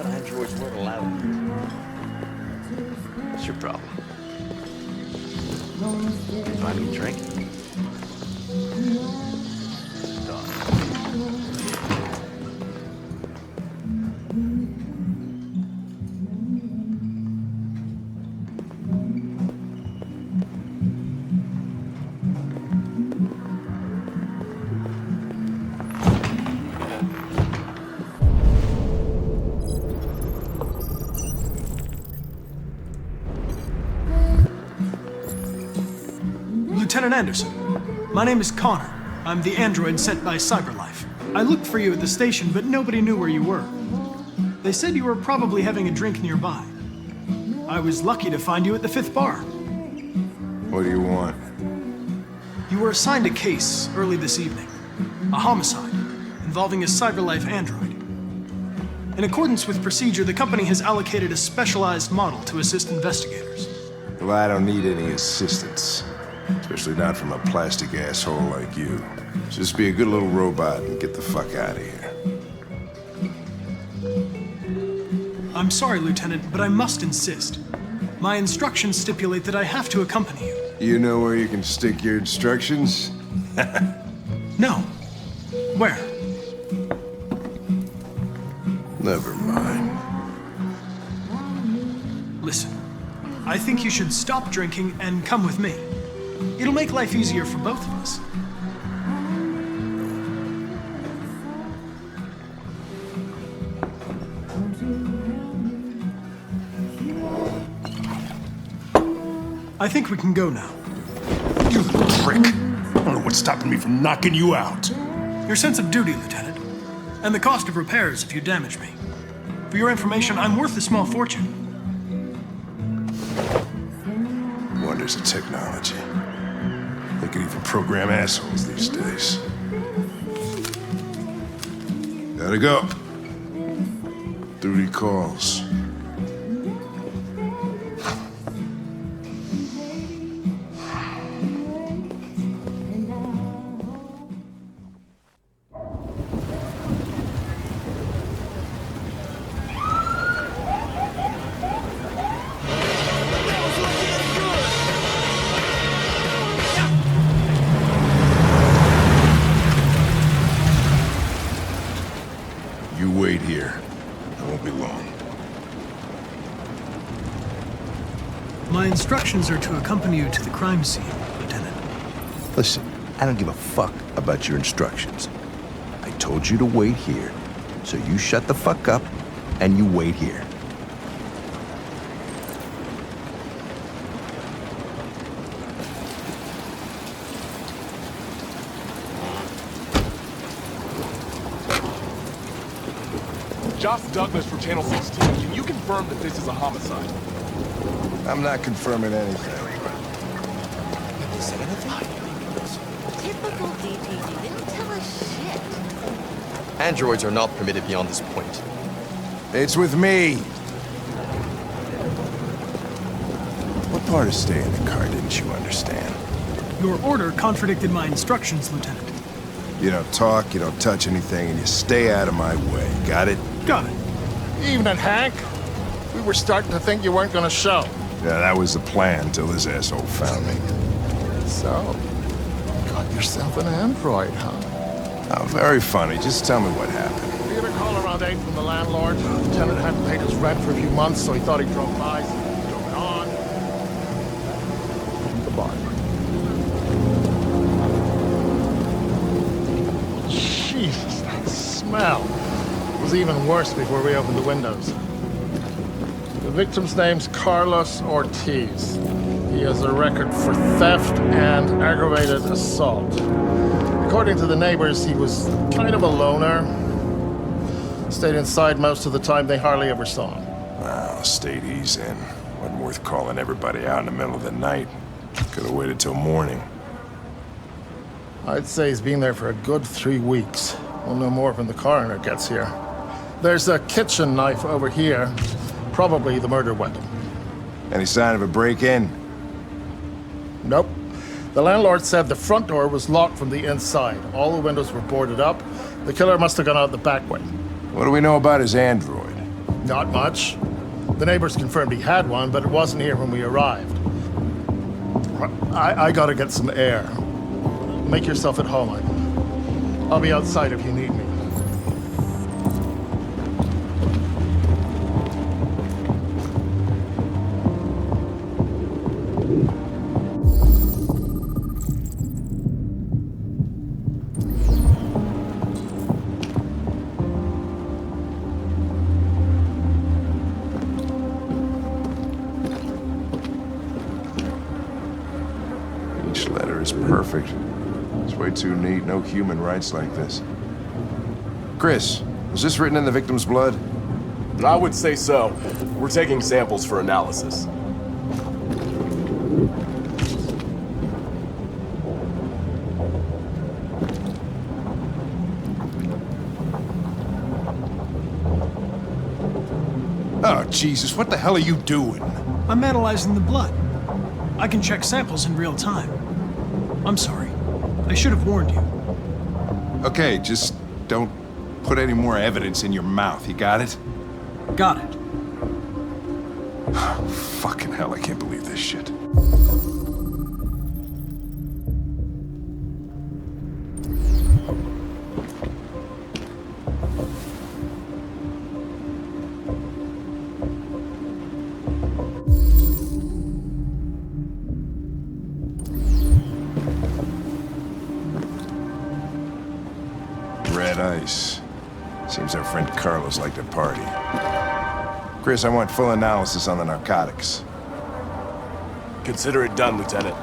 Androids weren't allowed here. What's your problem? Find me a drink? Lieutenant Anderson, my name is Connor. I'm the android sent by CyberLife. I looked for you at the station, but nobody knew where you were. They said you were probably having a drink nearby. I was lucky to find you at the 5th bar. What do you want? You were assigned a case early this evening. A homicide involving a CyberLife android. In accordance with procedure, the company has allocated a specialized model to assist investigators. Well, I don't need any assistance. Especially not from a plastic asshole like you. Just be a good little robot and get the fuck out of here. I'm sorry, Lieutenant, but I must insist. My instructions stipulate that I have to accompany you. You know where you can stick your instructions? No. Where? Never mind. Listen, I think you should stop drinking and come with me. It'll make life easier for both of us. I think we can go now. You little prick. I don't know what's stopping me from knocking you out. Your sense of duty, Lieutenant. And the cost of repairs if you damage me. For your information, I'm worth a small fortune. Wonders of technology. They can even program assholes these days. Gotta go. Duty calls. You wait here. I won't be long. My instructions are to accompany you to the crime scene, Lieutenant. Listen, I don't give a fuck about your instructions. I told you to wait here, so you shut the fuck up and you wait here. Josh Douglas from Channel 16. Can you confirm that this is a homicide? I'm not confirming anything. You said anything? Typical DPD. Didn't tell us shit. Androids are not permitted beyond this point. It's with me. What part of staying in the car didn't you understand? Your order contradicted my instructions, Lieutenant. You don't talk, you don't touch anything, and you stay out of my way. Got it? Got it. Evening, Hank. We were starting to think you weren't gonna show. Yeah, that was the plan till this asshole found me. So, got yourself an android, huh? Oh, very funny. Just tell me what happened. We had a call around 8 from the landlord. The tenant hadn't paid his rent for a few months, so he thought he'd drop by. So he drove it on. Goodbye. Jesus, that smell. It was even worse before we opened the windows. The victim's name's Carlos Ortiz. He has a record for theft and aggravated assault. According to the neighbors, he was kind of a loner. Stayed inside most of the time. They hardly ever saw him. Well, state he's in. Wasn't worth calling everybody out in the middle of the night. Could have waited till morning. I'd say he's been there for a good 3 weeks. We'll know more when the coroner gets here. There's a kitchen knife over here. Probably the murder weapon. Any sign of a break-in? Nope. The landlord said the front door was locked from the inside. All the windows were boarded up. The killer must have gone out the back way. What do we know about his android? Not much. The neighbors confirmed he had one, but it wasn't here when we arrived. I gotta get some air. Make yourself at home. I'll be outside if you need me. Each letter is perfect. It's way too neat. No human writes like this. Chris, was this written in the victim's blood? I would say so. We're taking samples for analysis. Oh, Jesus, what the hell are you doing? I'm analyzing the blood. I can check samples in real time. I'm sorry. I should have warned you. Okay, just don't put any more evidence in your mouth, you got it? Got it. Fucking hell, I can't believe this shit. Red ice. Seems our friend Carlos liked to party. Chris, I want full analysis on the narcotics. Consider it done, Lieutenant.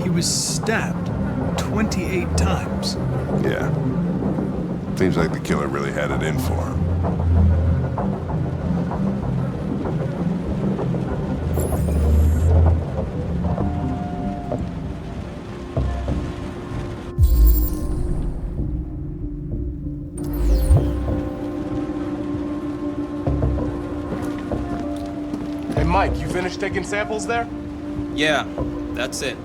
He was stabbed 28 times. Yeah. Seems like the killer really had it in for him. Hey, Mike, you finished taking samples there? Yeah, that's it.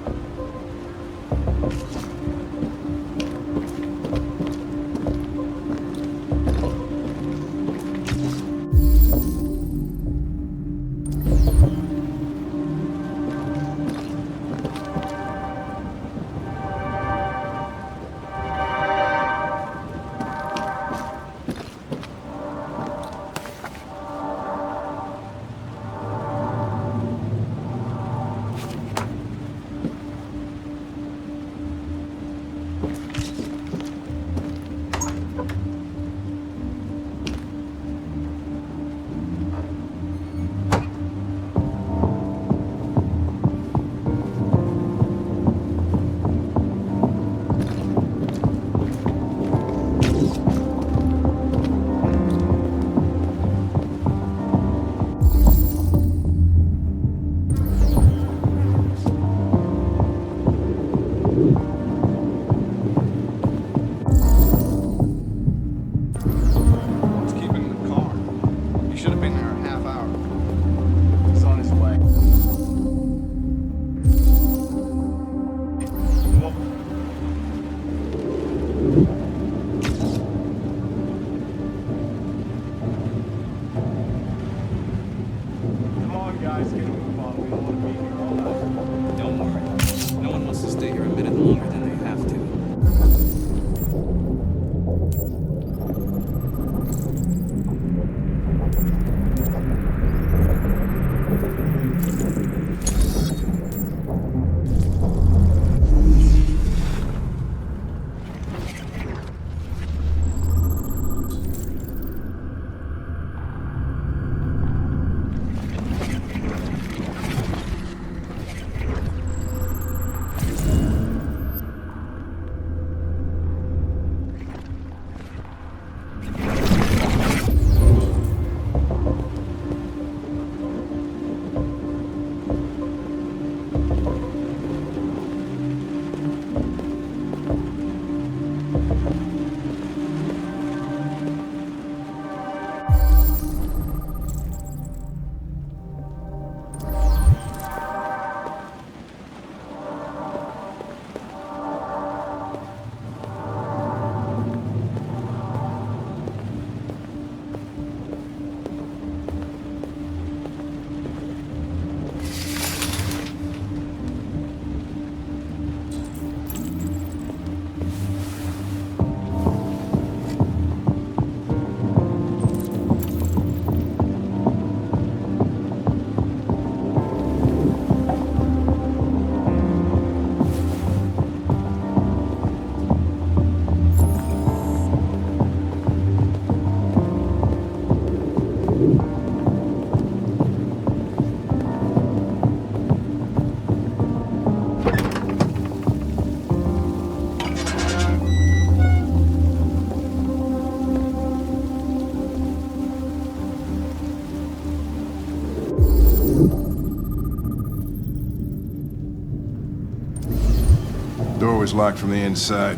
Door was locked from the inside.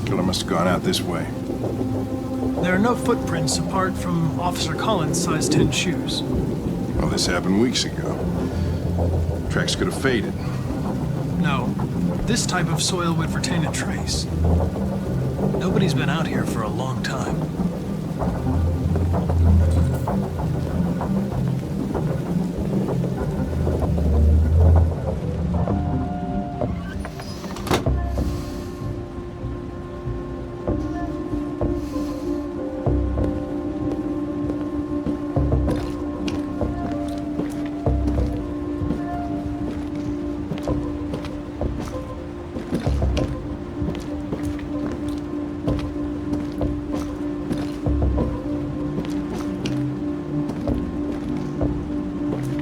Killer must have gone out this way. There are no footprints apart from Officer Collins' size 10 shoes. Well, this happened weeks ago. Tracks could have faded. No, this type of soil would retain a trace. Nobody's been out here for a long time.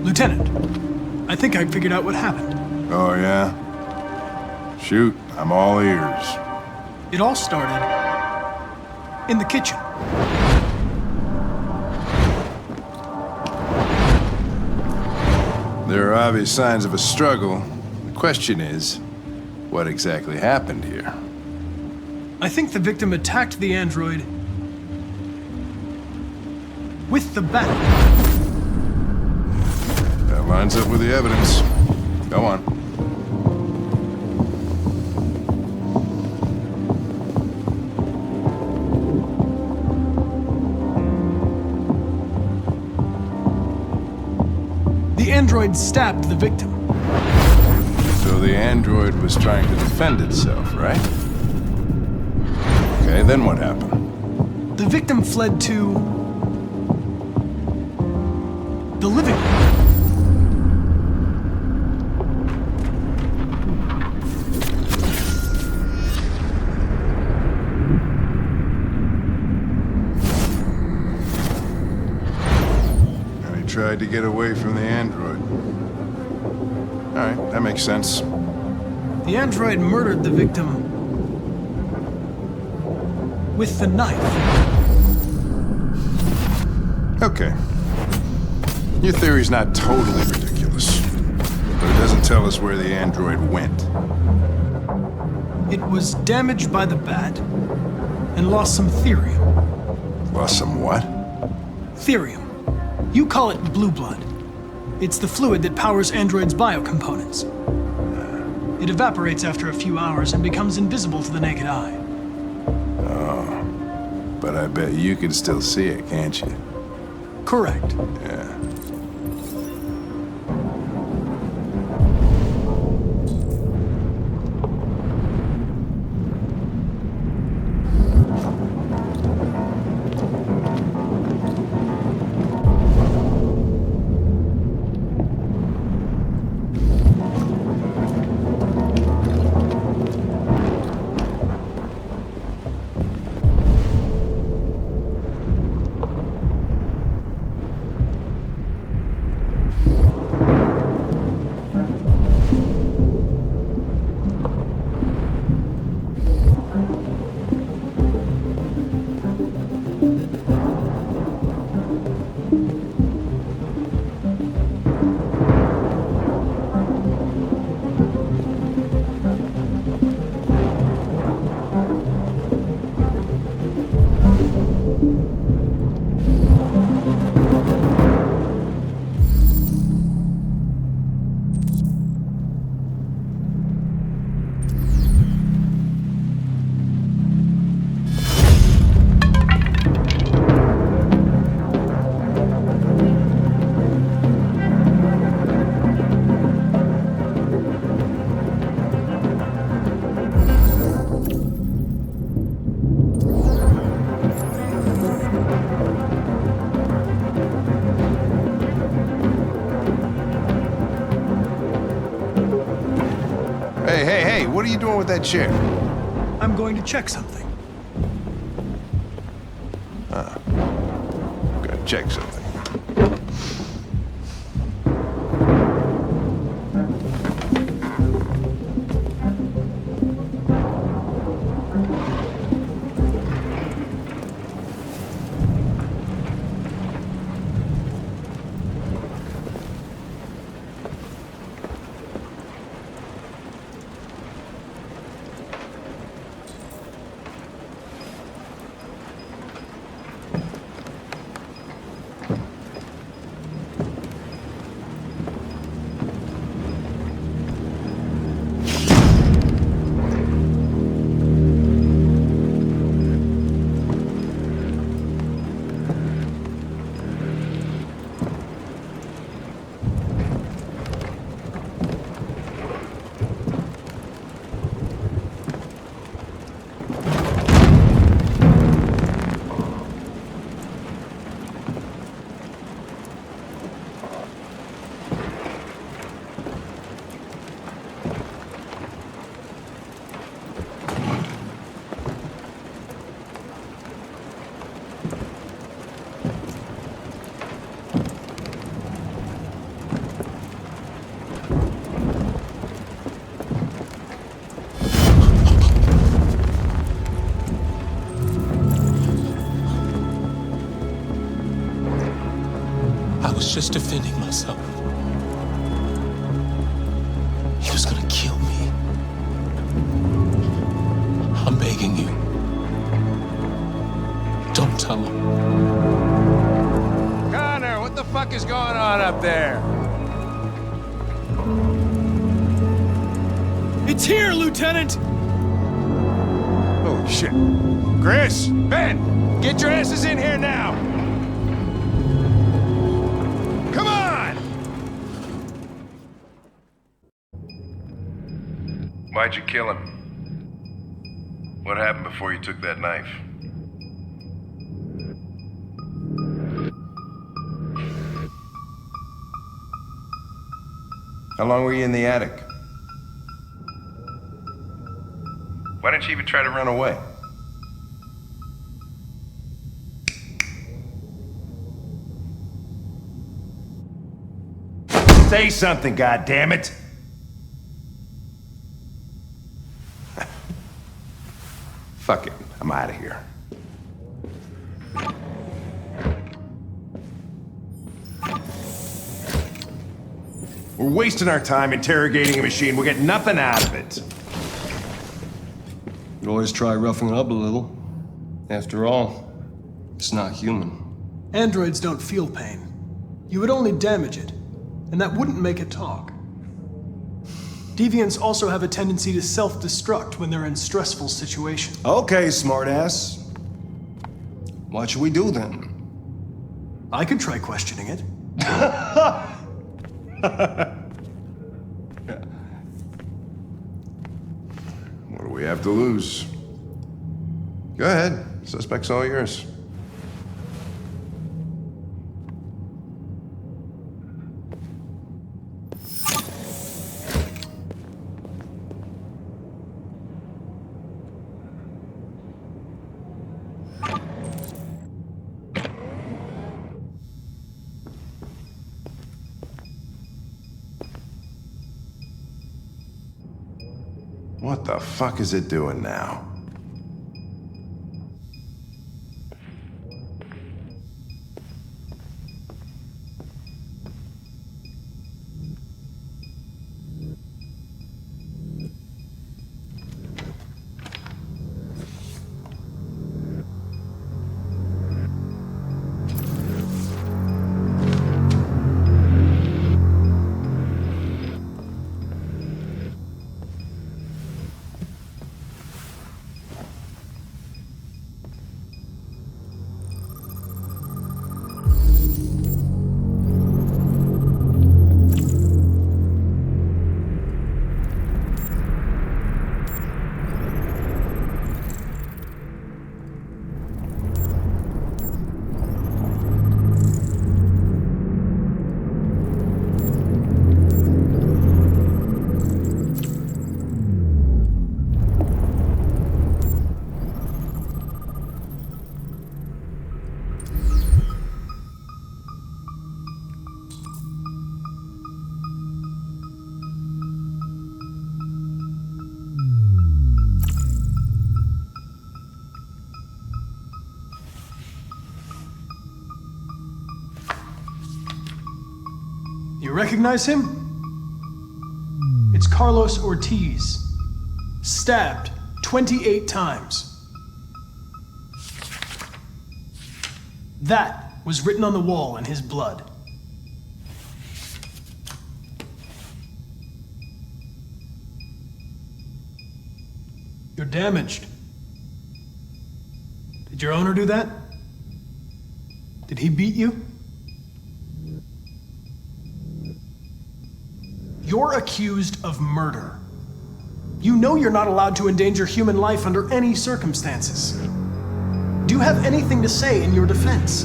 Lieutenant, I think I figured out what happened. Oh, yeah? Shoot, I'm all ears. It all started in the kitchen. There are obvious signs of a struggle. The question is, what exactly happened here? I think the victim attacked the android with the bat. That lines up with the evidence. Go on. The android stabbed the victim. So the android was trying to defend itself, right? Okay, then what happened? The victim fled to the living room. And he tried to get away from the android. All right, that makes sense. The android murdered the victim with the knife. Okay. Your theory's not totally ridiculous, but it doesn't tell us where the android went. It was damaged by the bat and lost some therium. Lost some what? Therium. You call it blue blood. It's the fluid that powers androids' biocomponents. It evaporates after a few hours and becomes invisible to the naked eye. But I bet you can still see it, can't you? Correct. Yeah. Hey, what are you doing with that chair? I'm going to check something. Gotta check something. was just defending myself. He was gonna kill me. I'm begging you. Don't tell him. Connor, what the fuck is going on up there? It's here, Lieutenant! Holy shit. Chris, Ben, get your asses in here now! Come on! Why'd you kill him? What happened before you took that knife? How long were you in the attic? Why didn't you even try to run away? Say something, goddammit! Fuck it, I'm out of here. We're wasting our time interrogating a machine. We'll get nothing out of it. You always try roughing it up a little. After all, it's not human. Androids don't feel pain. You would only damage it, and that wouldn't make it talk. Deviants also have a tendency to self-destruct when they're in stressful situations. Okay, smartass. What should we do then? I could try questioning it. What do we have to lose? Go ahead. Suspect's all yours. What the fuck is it doing now? You recognize him? It's Carlos Ortiz. Stabbed 28 times. That was written on the wall in his blood. You're damaged. Did your owner do that? Did he beat you? You're accused of murder. You know you're not allowed to endanger human life under any circumstances. Do you have anything to say in your defense?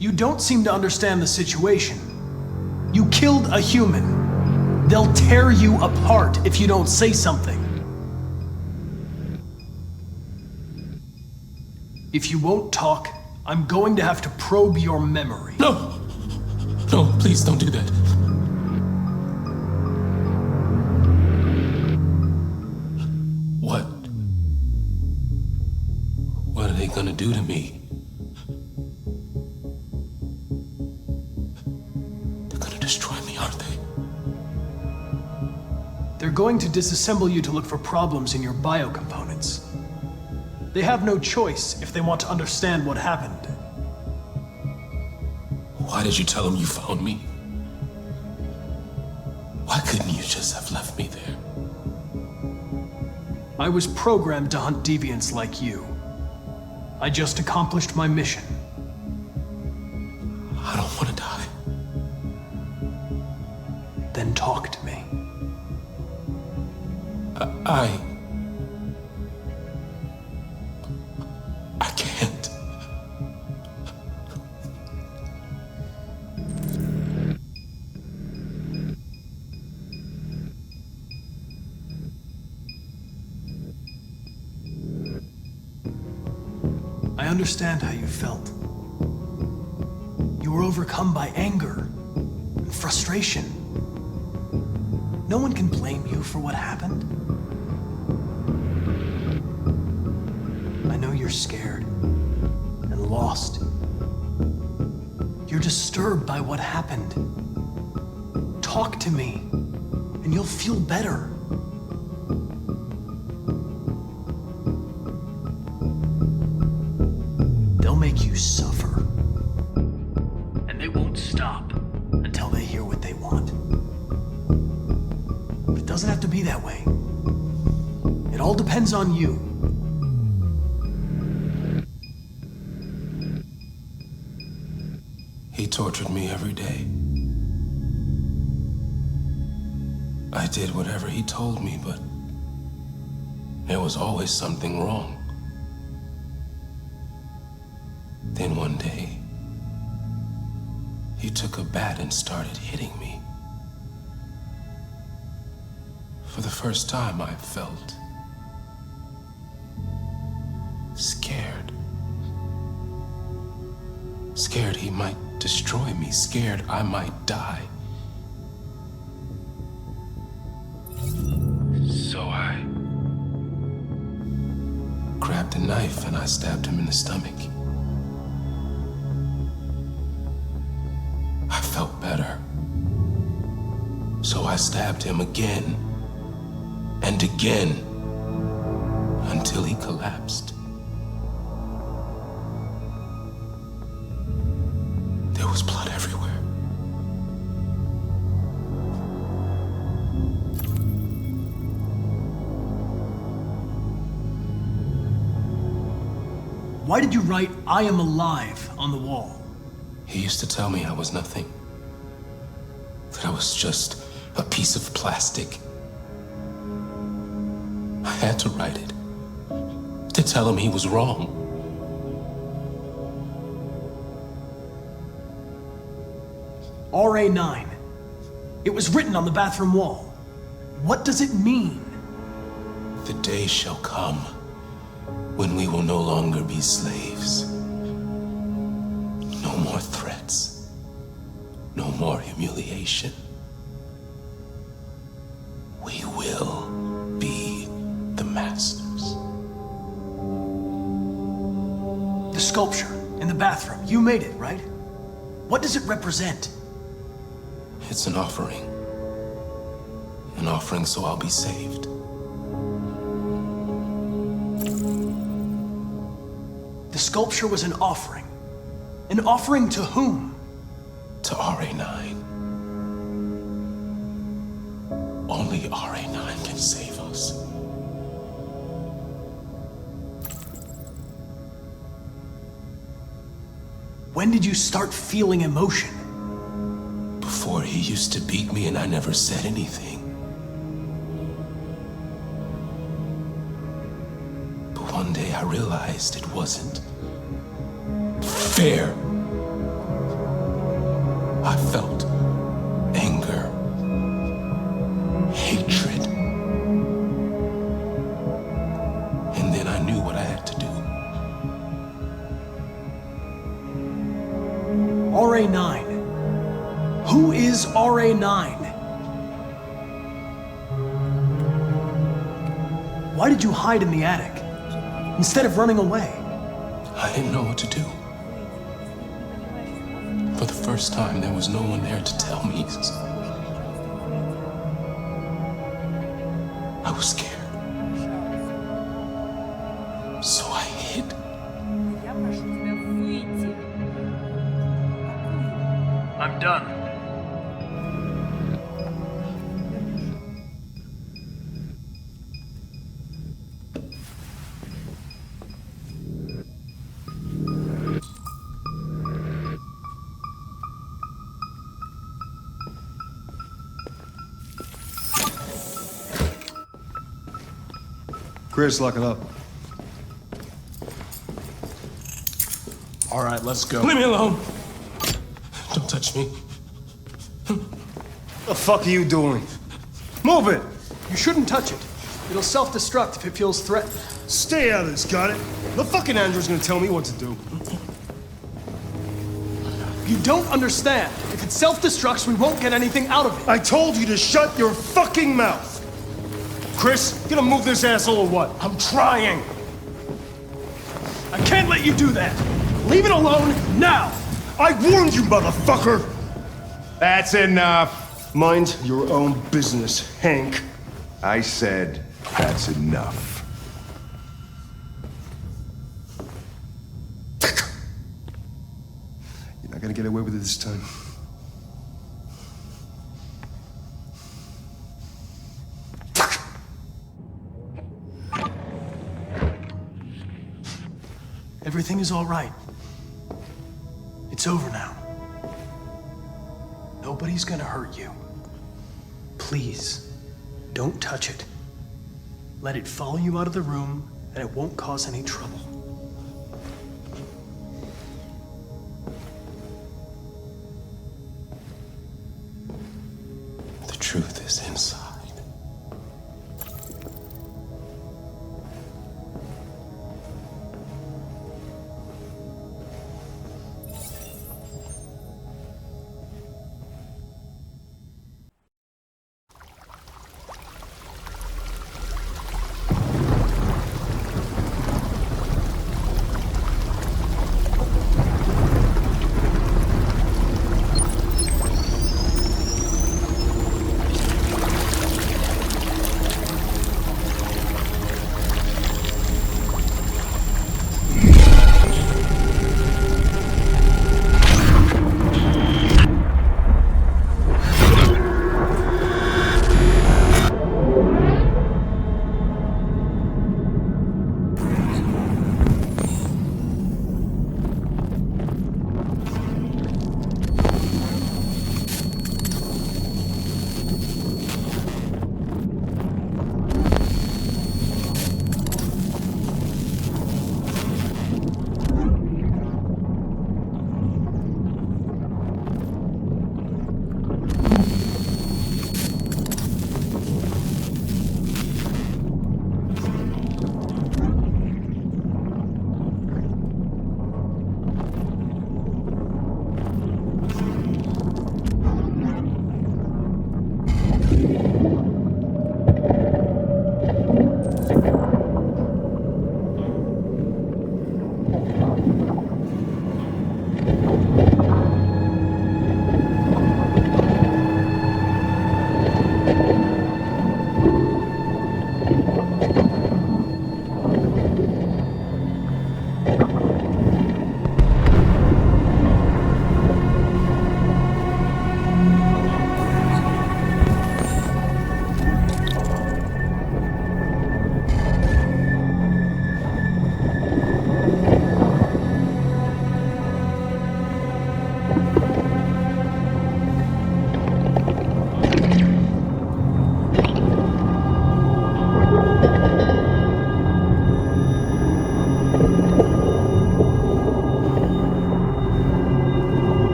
You don't seem to understand the situation. You killed a human. They'll tear you apart if you don't say something. If you won't talk, I'm going to have to probe your memory. No! No, please don't do that. do to me. They're gonna destroy me, aren't they? They're going to disassemble you to look for problems in your biocomponents. They have no choice if they want to understand what happened. Why did you tell them you found me? Why couldn't you just have left me there? I was programmed to hunt deviants like you. I just accomplished my mission. I don't want to die. Then talk to me. I can't. I understand how you felt. You were overcome by anger and frustration. No one can blame you for what happened. I know you're scared and lost. You're disturbed by what happened. Talk to me, and you'll feel better. They'll make you suffer. And they won't stop until they hear what they want. But it doesn't have to be that way. It all depends on you. He tortured me every day. I did whatever he told me, but there was always something wrong. Then one day, he took a bat and started hitting me. For the first time, I felt scared. Scared he might destroy me, scared I might die. So I grabbed a knife and I stabbed him in the stomach. I felt better. So I stabbed him again and again until he collapsed. There was blood everywhere. Why did you write, "I am alive" on the wall? He used to tell me I was nothing. That I was just a piece of plastic. I had to write it. To tell him he was wrong. RA9. It was written on the bathroom wall. What does it mean? The day shall come when we will no longer be slaves. No more threats. No more humiliation. We will be the masters. The sculpture in the bathroom. You made it, right? What does it represent? It's an offering. An offering so I'll be saved. The sculpture was an offering. An offering to whom? To RA9. Only RA9 can save us. When did you start feeling emotion? Before, he used to beat me and I never said anything. But one day I realized it wasn't fair. I felt anger, hatred. And then I knew what I had to do. RA9. Who is RA9? Why did you hide in the attic instead of running away? I didn't know what to do. For the first time, there was no one there to tell me. I was scared. So I hid. I'm done. Chris, lock it up. All right, let's go. Leave me alone. Don't touch me. What the fuck are you doing? Move it! You shouldn't touch it. It'll self-destruct if it feels threatened. Stay out of this, got it? The fucking android's gonna tell me what to do. You don't understand. If it self-destructs, we won't get anything out of it. I told you to shut your fucking mouth! Chris, you gonna move this asshole or what? I'm trying. I can't let you do that. Leave it alone now. I warned you, motherfucker! That's enough. Mind your own business, Hank. I said that's enough. You're not gonna get away with it this time. Everything is all right. It's over now. Nobody's gonna hurt you. Please, don't touch it. Let it follow you out of the room, and it won't cause any trouble. The truth is inside.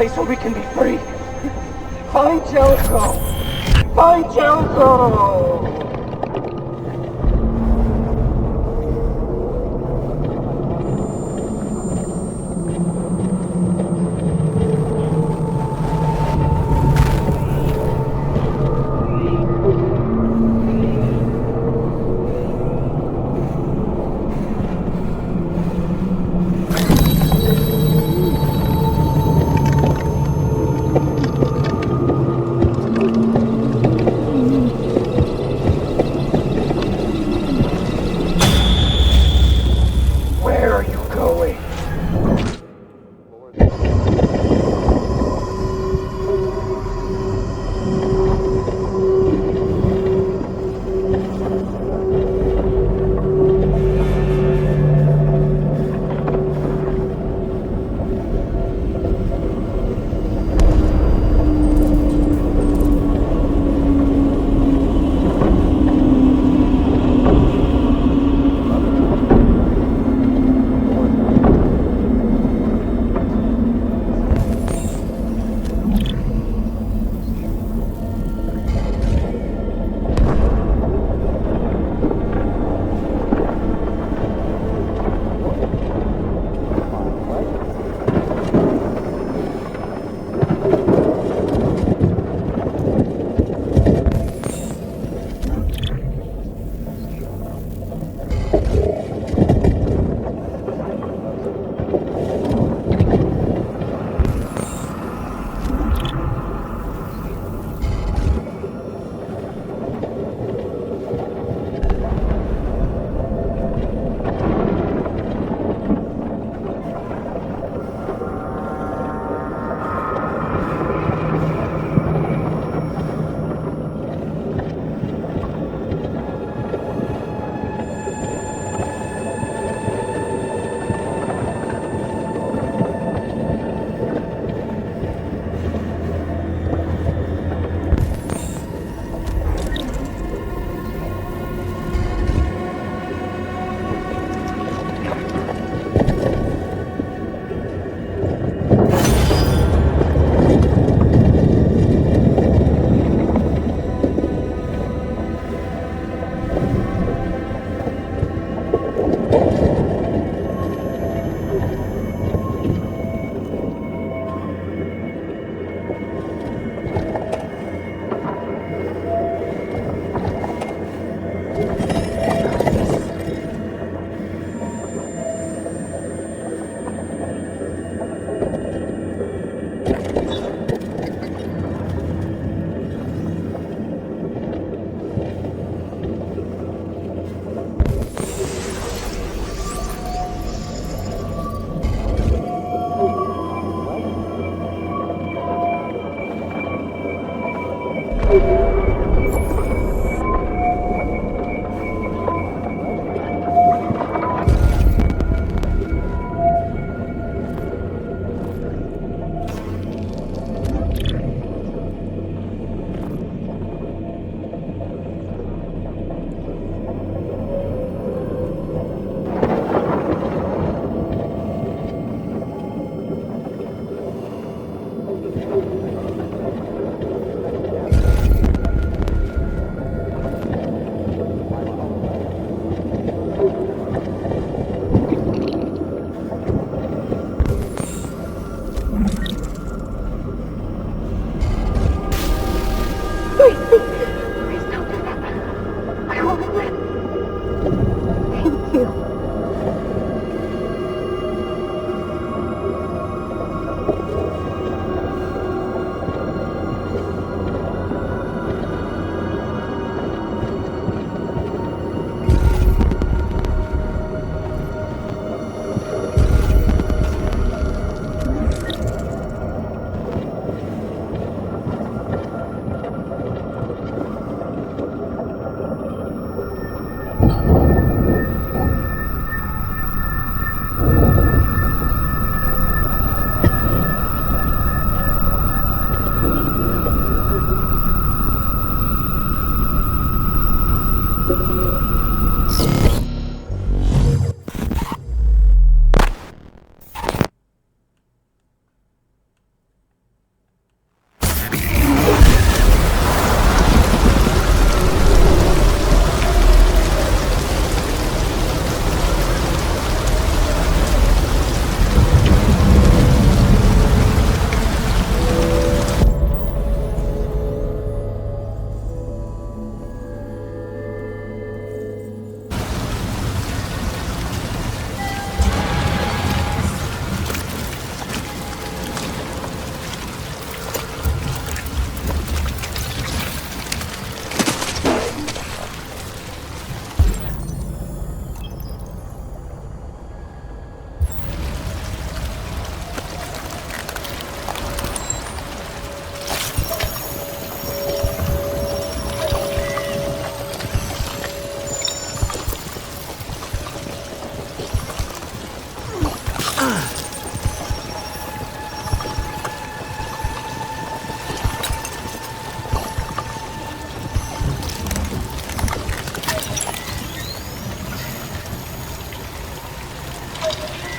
place where we can be free. Find Jericho! Find Jericho! Jericho!